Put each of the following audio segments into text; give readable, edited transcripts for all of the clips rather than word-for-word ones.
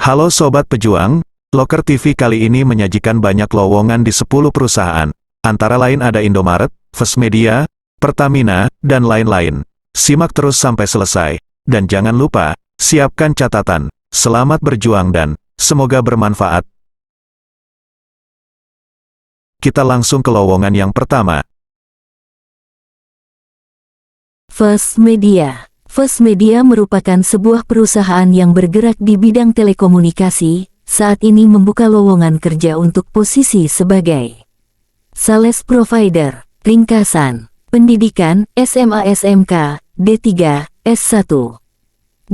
Halo Sobat Pejuang, Loker TV kali ini menyajikan banyak lowongan di 10 perusahaan. Antara lain ada Indomaret, First Media, Pertamina, dan lain-lain. Simak terus sampai selesai. Dan jangan lupa, siapkan catatan. Selamat berjuang dan semoga bermanfaat. Kita langsung ke lowongan yang pertama. First Media. First Media merupakan sebuah perusahaan yang bergerak di bidang telekomunikasi, saat ini membuka lowongan kerja untuk posisi sebagai Sales Provider, ringkasan, pendidikan, SMA SMK, D3, S1.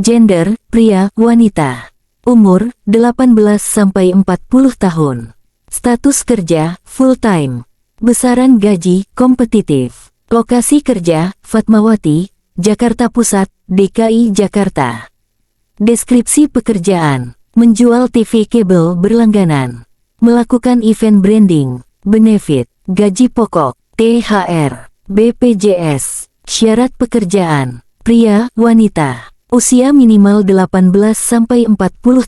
Gender, pria, wanita. Umur, 18-40 tahun. Status kerja, full-time. Besaran gaji, kompetitif. Lokasi kerja, Fatmawati, Jakarta Pusat, DKI Jakarta. Deskripsi pekerjaan, menjual TV kabel berlangganan, melakukan event branding, benefit, gaji pokok, THR, BPJS. Syarat pekerjaan, pria, wanita, usia minimal 18-40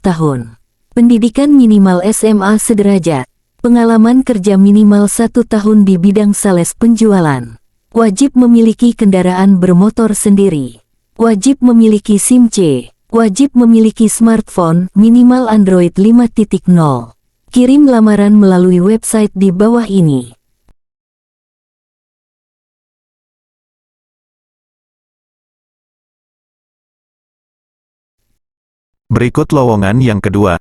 tahun, pendidikan minimal SMA sederajat, pengalaman kerja minimal 1 tahun di bidang sales penjualan. Wajib memiliki kendaraan bermotor sendiri. Wajib memiliki SIM C. Wajib memiliki smartphone minimal Android 5.0. Kirim lamaran melalui website di bawah ini. Berikut lowongan yang kedua.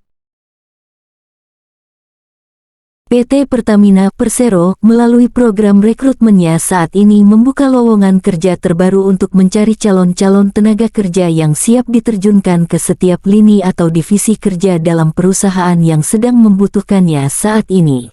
PT Pertamina Persero melalui program rekrutmennya saat ini membuka lowongan kerja terbaru untuk mencari calon-calon tenaga kerja yang siap diterjunkan ke setiap lini atau divisi kerja dalam perusahaan yang sedang membutuhkannya saat ini.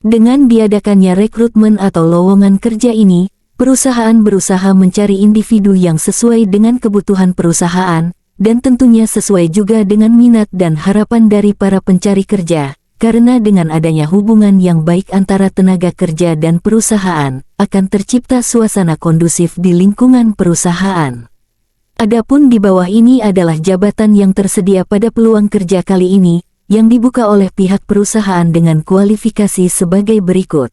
Dengan diadakannya rekrutmen atau lowongan kerja ini, perusahaan berusaha mencari individu yang sesuai dengan kebutuhan perusahaan, dan tentunya sesuai juga dengan minat dan harapan dari para pencari kerja. Karena dengan adanya hubungan yang baik antara tenaga kerja dan perusahaan, akan tercipta suasana kondusif di lingkungan perusahaan. Adapun di bawah ini adalah jabatan yang tersedia pada peluang kerja kali ini, yang dibuka oleh pihak perusahaan dengan kualifikasi sebagai berikut.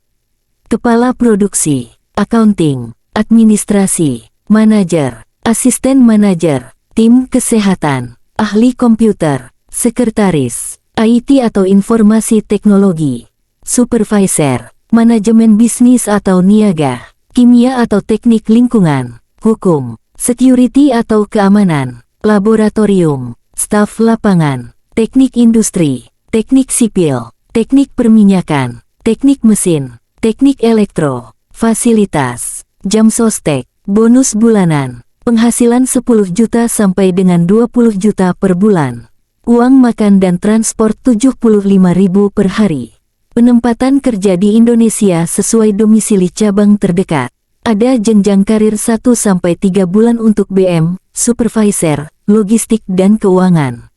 Kepala Produksi, Accounting, Administrasi, Manajer, Asisten Manajer, Tim Kesehatan, Ahli Komputer, Sekretaris, IT atau Informasi Teknologi, Supervisor, Manajemen Bisnis atau Niaga, Kimia atau Teknik Lingkungan, Hukum, Security atau Keamanan, Laboratorium, Staf Lapangan, Teknik Industri, Teknik Sipil, Teknik Perminyakan, Teknik Mesin, Teknik Elektro, Fasilitas, Jam Sostek, Bonus Bulanan, penghasilan 10 juta sampai dengan 20 juta per bulan. Uang makan dan transport 75.000 per hari. Penempatan kerja di Indonesia sesuai domisili cabang terdekat. Ada jenjang karir 1-3 bulan untuk BM, Supervisor, Logistik dan Keuangan.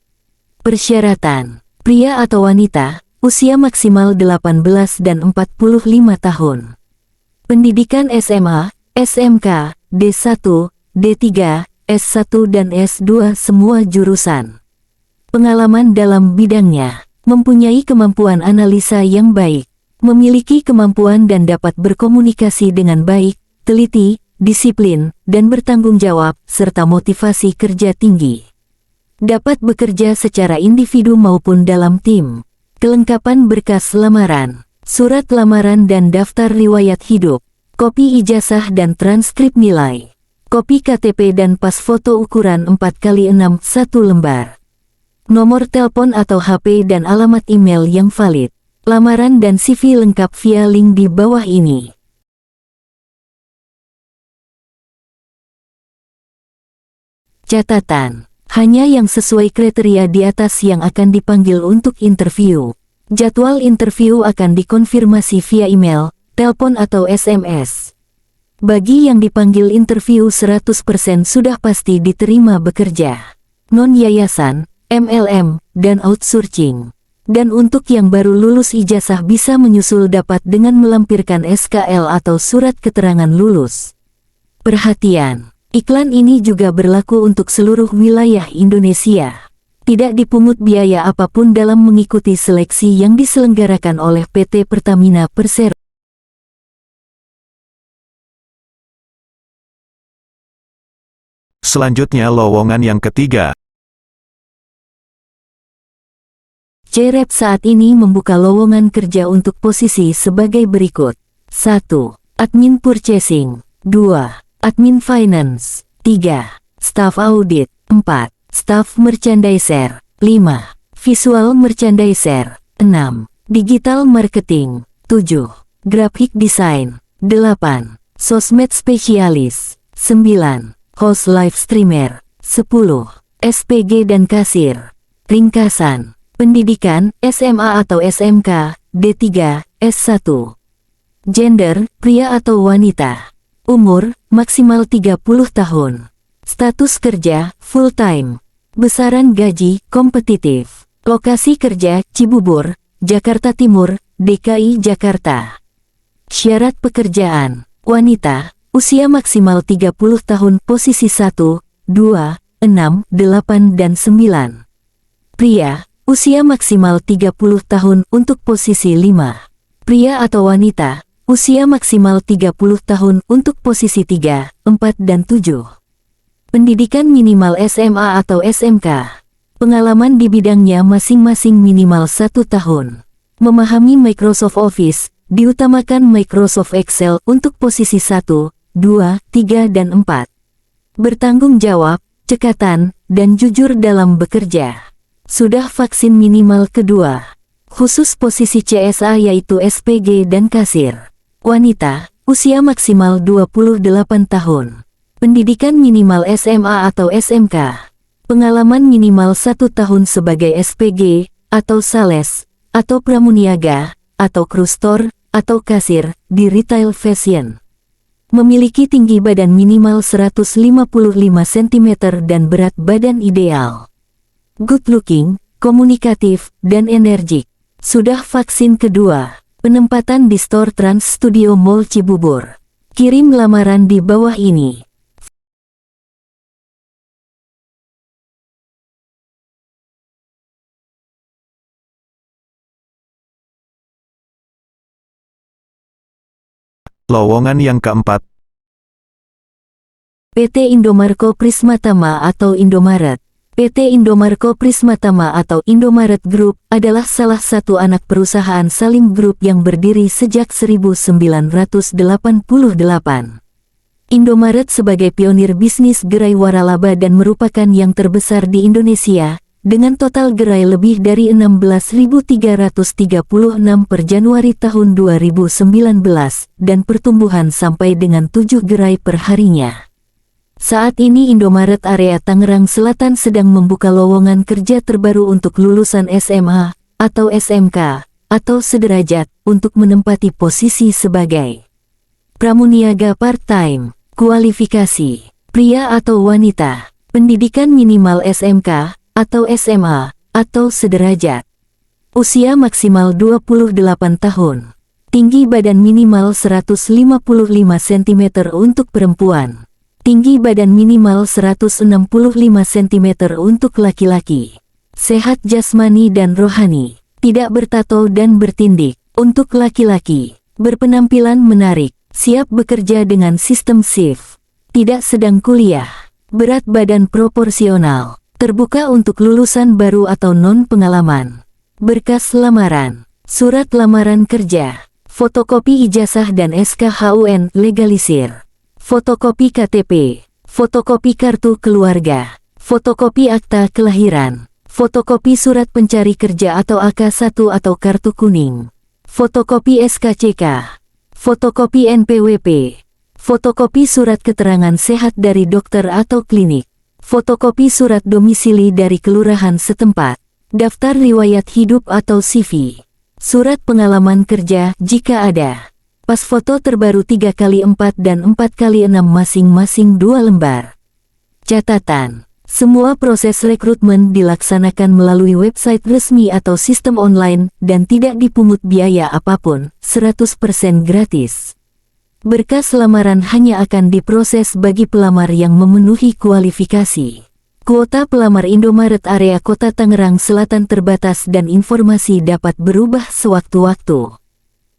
Persyaratan, pria atau wanita, usia maksimal 18 dan 45 tahun. Pendidikan SMA, SMK, D1, D3, S1 dan S2 semua jurusan. Pengalaman dalam bidangnya, mempunyai kemampuan analisa yang baik, memiliki kemampuan dan dapat berkomunikasi dengan baik, teliti, disiplin, dan bertanggung jawab, serta motivasi kerja tinggi. Dapat bekerja secara individu maupun dalam tim. Kelengkapan berkas lamaran, surat lamaran dan daftar riwayat hidup, kopi ijazah dan transkrip nilai, kopi KTP dan pas foto ukuran 4x6 1 lembar. Nomor telepon atau HP dan alamat email yang valid. Lamaran dan CV lengkap via link di bawah ini. Catatan, hanya yang sesuai kriteria di atas yang akan dipanggil untuk interview. Jadwal interview akan dikonfirmasi via email, telepon atau SMS. Bagi yang dipanggil interview 100% sudah pasti diterima bekerja. Non-yayasan, MLM, dan outsourcing. Dan untuk yang baru lulus ijazah bisa menyusul dapat dengan melampirkan SKL atau surat keterangan lulus. Perhatian, iklan ini juga berlaku untuk seluruh wilayah Indonesia. Tidak dipungut biaya apapun dalam mengikuti seleksi yang diselenggarakan oleh PT Pertamina Persero. Selanjutnya lowongan yang ketiga. CREP saat ini membuka lowongan kerja untuk posisi sebagai berikut. 1. Admin Purchasing. 2. Admin Finance. 3. Staff Audit. 4. Staff Merchandiser. 5. Visual Merchandiser. 6. Digital Marketing. 7. Graphic Design. 8. Sosmed Spesialis. 9. Host Live Streamer. 10. SPG dan Kasir. Ringkasan. Pendidikan, SMA atau SMK, D3, S1. Gender, pria atau wanita. Umur, maksimal 30 tahun. Status kerja, full-time. Besaran gaji, kompetitif. Lokasi kerja, Cibubur, Jakarta Timur, DKI Jakarta. Syarat pekerjaan, wanita, usia maksimal 30 tahun posisi 1, 2, 6, 8 dan 9. Pria, usia maksimal 30 tahun untuk posisi 5. Pria atau wanita, usia maksimal 30 tahun untuk posisi 3, 4 dan 7. Pendidikan minimal SMA atau SMK. Pengalaman di bidangnya masing-masing minimal 1 tahun. Memahami Microsoft Office, diutamakan Microsoft Excel untuk posisi 1, 2, 3 dan 4. Bertanggung jawab, cekatan, dan jujur dalam bekerja. Sudah vaksin minimal kedua. Khusus posisi CSA yaitu SPG dan Kasir. Wanita, usia maksimal 28 tahun. Pendidikan minimal SMA atau SMK. Pengalaman minimal 1 tahun sebagai SPG, atau sales, atau pramuniaga, atau krustor, atau kasir, di retail fashion. Memiliki tinggi badan minimal 155 cm dan berat badan ideal. Good looking, komunikatif, dan energik. Sudah vaksin kedua. Penempatan di Store Trans Studio Mall Cibubur. Kirim lamaran di bawah ini. Lowongan yang keempat. PT Indomarko Prismatama atau Indomaret. PT Indomarko Prismatama atau Indomaret Group adalah salah satu anak perusahaan Salim Group yang berdiri sejak 1988. Indomaret sebagai pionir bisnis gerai waralaba dan merupakan yang terbesar di Indonesia, dengan total gerai lebih dari 16.336 per Januari tahun 2019, dan pertumbuhan sampai dengan 7 gerai per harinya. Saat ini Indomaret area Tangerang Selatan sedang membuka lowongan kerja terbaru untuk lulusan SMA, atau SMK, atau sederajat, untuk menempati posisi sebagai pramuniaga part-time. Kualifikasi, pria atau wanita, pendidikan minimal SMK, atau SMA, atau sederajat. Usia maksimal 28 tahun. Tinggi badan minimal 155 cm untuk perempuan. Tinggi badan minimal 165 cm untuk laki-laki. Sehat jasmani dan rohani. Tidak bertato dan bertindik. Untuk laki-laki, berpenampilan menarik. Siap bekerja dengan sistem shift. Tidak sedang kuliah. Berat badan proporsional. Terbuka untuk lulusan baru atau non-pengalaman. Berkas lamaran. Surat lamaran kerja. Fotokopi ijazah dan SKHUN legalisir. Fotokopi KTP. Fotokopi kartu keluarga. Fotokopi akta kelahiran. Fotokopi surat pencari kerja atau AK1 atau kartu kuning. Fotokopi SKCK. Fotokopi NPWP. Fotokopi surat keterangan sehat dari dokter atau klinik. Fotokopi surat domisili dari kelurahan setempat. Daftar riwayat hidup atau CV. Surat pengalaman kerja jika ada. Pas foto terbaru 3x4 dan 4x6 masing-masing 2 lembar. Catatan. Semua proses rekrutmen dilaksanakan melalui website resmi atau sistem online dan tidak dipungut biaya apapun, 100% gratis. Berkas lamaran hanya akan diproses bagi pelamar yang memenuhi kualifikasi. Kuota pelamar Indomaret area Kota Tangerang Selatan terbatas dan informasi dapat berubah sewaktu-waktu.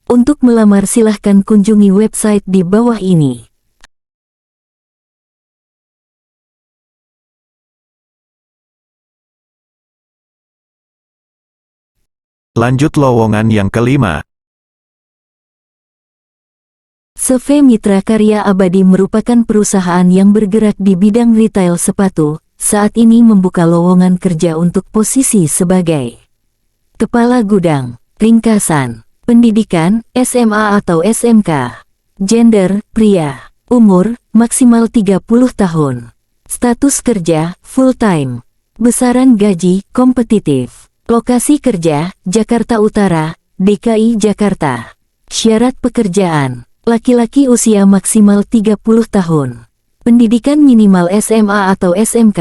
Untuk melamar silahkan kunjungi website di bawah ini. Lanjut lowongan yang kelima. CV Mitra Karya Abadi merupakan perusahaan yang bergerak di bidang retail sepatu, saat ini membuka lowongan kerja untuk posisi sebagai Kepala Gudang. Ringkasan, pendidikan, SMA atau SMK. Gender, pria. Umur, maksimal 30 tahun. Status kerja, full-time. Besaran gaji, kompetitif. Lokasi kerja, Jakarta Utara, DKI Jakarta. Syarat pekerjaan, laki-laki usia maksimal 30 tahun. Pendidikan minimal SMA atau SMK.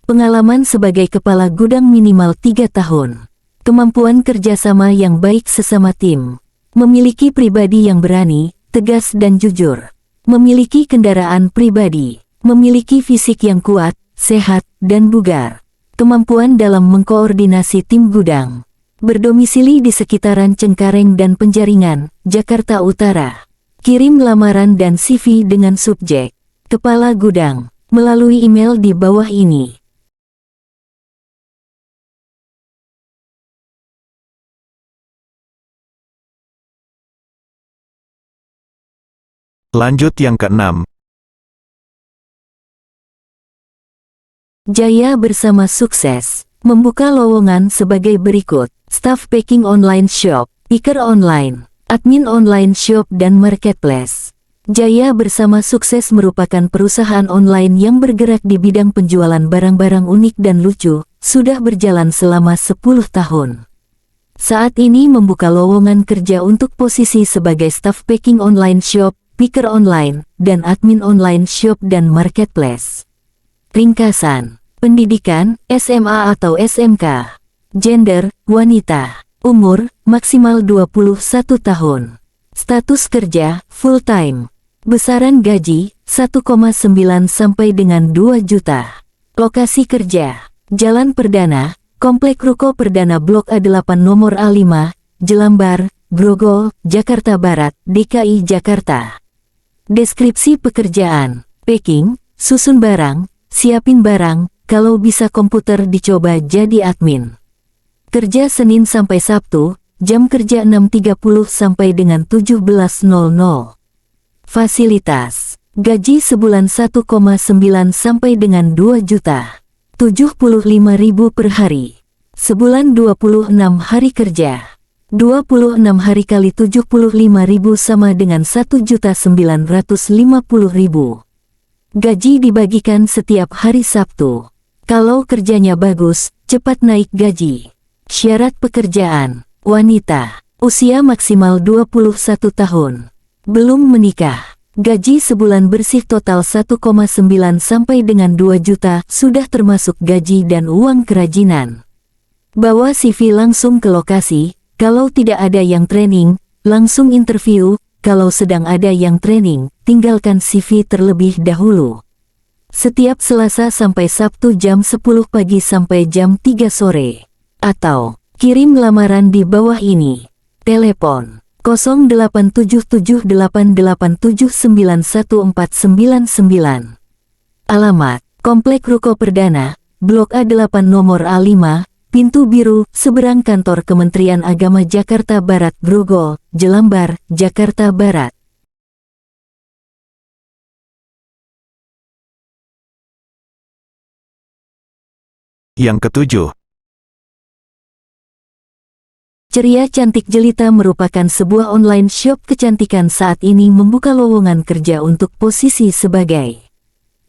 Pengalaman sebagai kepala gudang minimal 3 tahun. Kemampuan kerjasama yang baik sesama tim. Memiliki pribadi yang berani, tegas dan jujur. Memiliki kendaraan pribadi. Memiliki fisik yang kuat, sehat, dan bugar. Kemampuan dalam mengkoordinasi tim gudang. Berdomisili di sekitaran Cengkareng dan Penjaringan, Jakarta Utara. Kirim lamaran dan CV dengan subjek Kepala Gudang melalui email di bawah ini. Lanjut yang keenam. Jaya Bersama sukses membuka lowongan sebagai berikut: Staff Packing Online Shop, Picker Online, Admin Online Shop dan Marketplace. Jaya Bersama sukses merupakan perusahaan online yang bergerak di bidang penjualan barang-barang unik dan lucu, sudah berjalan selama 10 tahun. Saat ini membuka lowongan kerja untuk posisi sebagai Staff Packing Online Shop, Picker Online, dan Admin Online Shop dan Marketplace. Ringkasan, pendidikan, SMA atau SMK. Gender, wanita. Umur, maksimal 21 tahun. Status kerja, full-time. Besaran gaji, 1,9 sampai dengan 2 juta. Lokasi kerja, Jalan Perdana, Komplek Ruko Perdana Blok A8 nomor A5, Jelambar, Grogol, Jakarta Barat, DKI Jakarta. Deskripsi pekerjaan, packing, susun barang, siapin barang, kalau bisa komputer dicoba jadi admin. Kerja Senin sampai Sabtu, jam kerja 6.30 sampai dengan 17.00. Fasilitas, gaji sebulan 1,9 sampai dengan 2 juta. 75.000 per hari. Sebulan 26 hari kerja. 26 hari kali 75.000 sama dengan 1.950.000. Gaji dibagikan setiap hari Sabtu. Kalau kerjanya bagus, cepat naik gaji. Syarat pekerjaan, wanita, usia maksimal 21 tahun. Belum menikah. Gaji sebulan bersih total 1,9 sampai dengan 2 juta sudah termasuk gaji dan uang kerajinan. Bawa CV langsung ke lokasi, kalau tidak ada yang training, langsung interview, kalau sedang ada yang training, tinggalkan CV terlebih dahulu. Setiap Selasa sampai Sabtu jam 10 pagi sampai jam 3 sore. Atau, kirim lamaran di bawah ini. Telepon 087887914999. Alamat, Komplek Ruko Perdana, Blok A8 nomor A5, Pintu Biru, seberang kantor Kementerian Agama Jakarta Barat Grogol, Jelambar, Jakarta Barat. Yang ketujuh. Ceria Cantik Jelita merupakan sebuah online shop kecantikan saat ini membuka lowongan kerja untuk posisi sebagai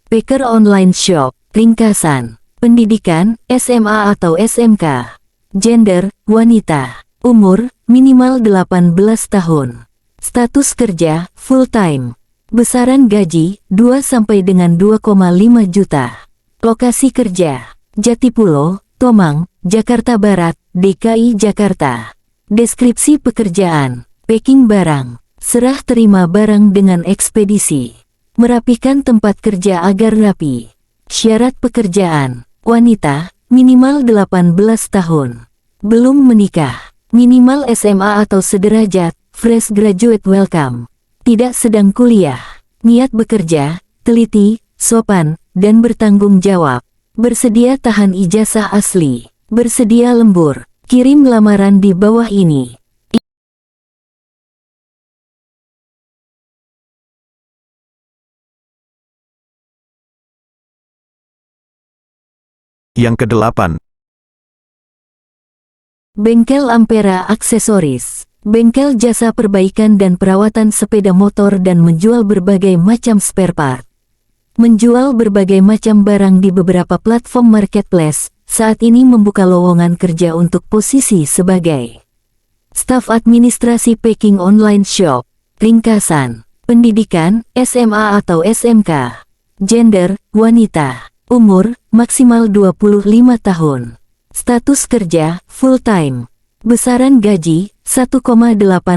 Packer Online Shop. Ringkasan, pendidikan, SMA atau SMK. Gender, wanita. Umur, minimal 18 tahun. Status kerja, full-time. Besaran gaji, 2 sampai dengan 2,5 juta. Lokasi kerja, Jatipulo, Tomang, Jakarta Barat, DKI Jakarta. Deskripsi pekerjaan, packing barang, serah terima barang dengan ekspedisi. Merapikan tempat kerja agar rapi. Syarat pekerjaan, wanita, minimal 18 tahun. Belum menikah, minimal SMA atau sederajat, fresh graduate welcome. Tidak sedang kuliah, niat bekerja, teliti, sopan, dan bertanggung jawab. Bersedia tahan ijazah asli, bersedia lembur. Kirim lamaran di bawah ini. Yang kedelapan, Bengkel Ampera Aksesoris. Bengkel jasa perbaikan dan perawatan sepeda motor dan menjual berbagai macam spare part. Menjual berbagai macam barang di beberapa platform marketplace, saat ini membuka lowongan kerja untuk posisi sebagai staf administrasi packing online shop. Ringkasan, pendidikan, SMA atau SMK. Gender, wanita. Umur, maksimal 25 tahun. Status kerja, full-time. Besaran gaji, 1,8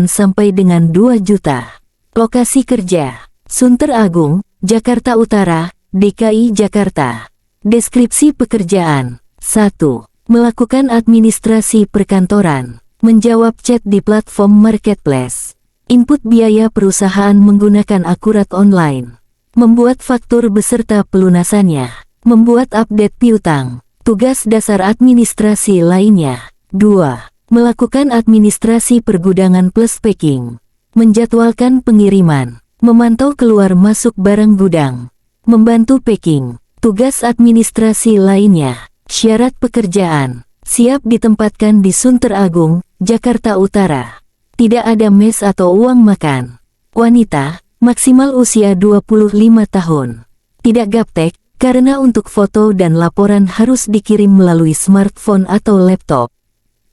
sampai dengan 2 juta. Lokasi kerja, Sunter Agung, Jakarta Utara, DKI Jakarta. Deskripsi pekerjaan, 1. Melakukan administrasi perkantoran. Menjawab chat di platform marketplace. Input biaya perusahaan menggunakan akurat online. Membuat faktur beserta pelunasannya. Membuat update piutang. Tugas dasar administrasi lainnya. 2. Melakukan administrasi pergudangan plus packing. Menjadwalkan pengiriman. Memantau keluar masuk barang gudang. Membantu packing. Tugas administrasi lainnya. Syarat pekerjaan. Siap ditempatkan di Sunter Agung, Jakarta Utara. Tidak ada mes atau uang makan. Wanita, maksimal usia 25 tahun. Tidak gaptek, karena untuk foto dan laporan harus dikirim melalui smartphone atau laptop.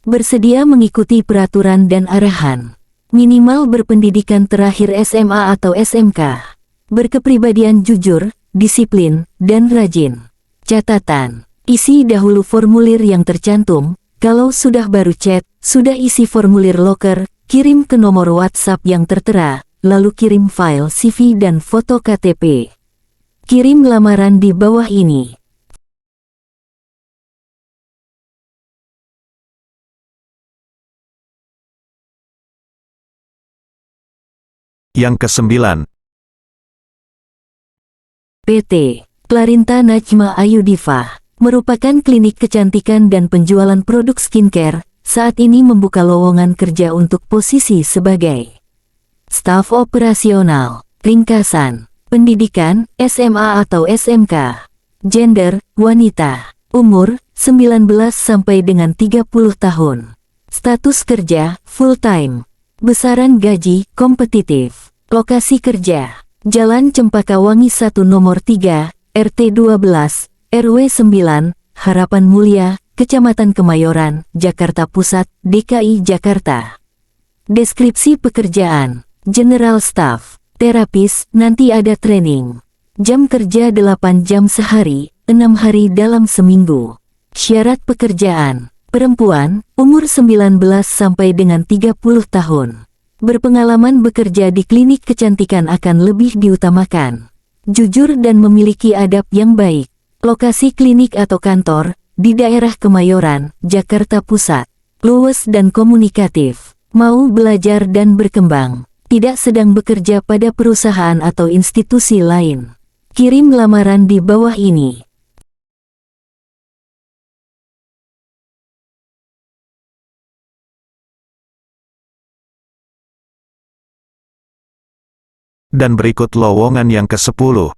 Bersedia mengikuti peraturan dan arahan. Minimal berpendidikan terakhir SMA atau SMK. Berkepribadian jujur, disiplin, dan rajin. Catatan, isi dahulu formulir yang tercantum. Kalau sudah baru chat, sudah isi formulir loker, kirim ke nomor WhatsApp yang tertera, lalu kirim file CV dan foto KTP. Kirim lamaran di bawah ini. yang kesembilan, PT Clarinta Najma Ayu Diva merupakan klinik kecantikan dan penjualan produk skincare, saat ini membuka lowongan kerja untuk posisi sebagai staf operasional. Ringkasan, pendidikan, SMA atau SMK. Gender, wanita. Umur, 19 sampai dengan 30 tahun. Status kerja, full-time. Besaran gaji, kompetitif. Lokasi kerja, Jalan Cempakawangi 1 Nomor 3, RT 12, RW 9, Harapan Mulia, Kecamatan Kemayoran, Jakarta Pusat, DKI Jakarta. Deskripsi pekerjaan, General Staff, terapis, nanti ada training. Jam kerja 8 jam sehari, 6 hari dalam seminggu. Syarat pekerjaan, perempuan, umur 19 sampai dengan 30 tahun. Berpengalaman bekerja di klinik kecantikan akan lebih diutamakan. Jujur dan memiliki adab yang baik. Lokasi klinik atau kantor, di daerah Kemayoran, Jakarta Pusat. Luwes dan komunikatif. Mau belajar dan berkembang. Tidak sedang bekerja pada perusahaan atau institusi lain. Kirim lamaran di bawah ini. Dan berikut lowongan yang ke-10.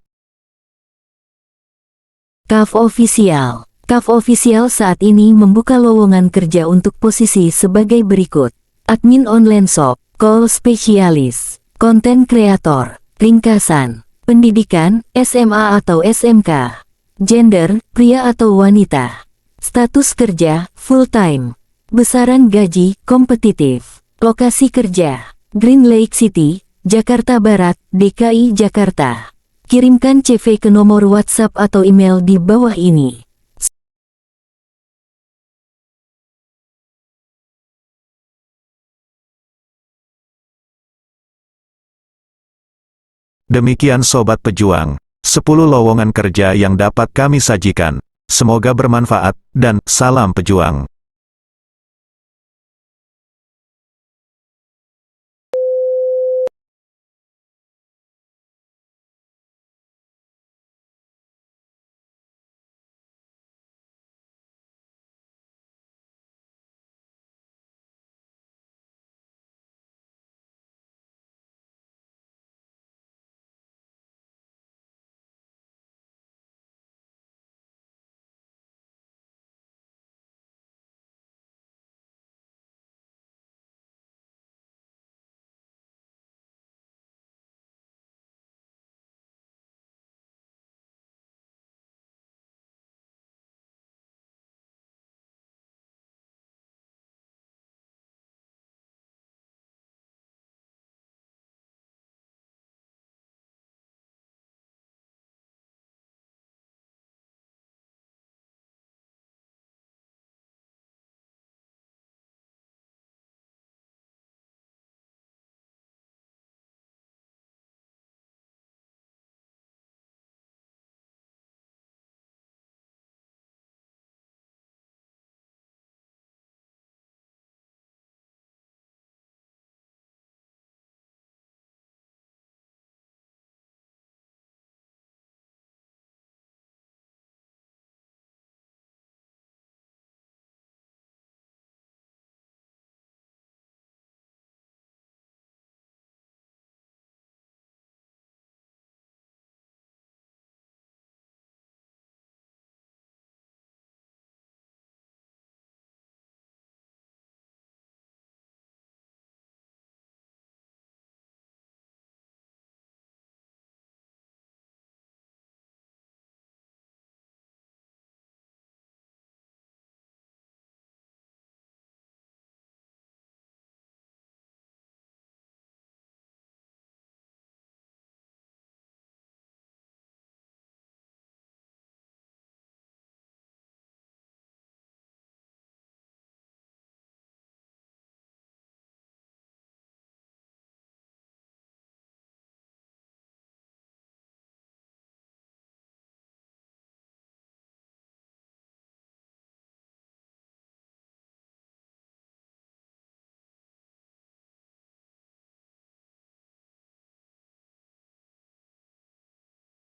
KAF Official. KAF Official saat ini membuka lowongan kerja untuk posisi sebagai berikut. Admin online shop, call specialist, content creator. Ringkasan, pendidikan, SMA atau SMK. Gender, pria atau wanita. Status kerja, full-time. Besaran gaji, kompetitif. Lokasi kerja, Green Lake City, Jakarta Barat, DKI Jakarta. Kirimkan CV ke nomor WhatsApp atau email di bawah ini. Demikian Sobat Pejuang, 10 lowongan kerja yang dapat kami sajikan. Semoga bermanfaat, dan salam pejuang.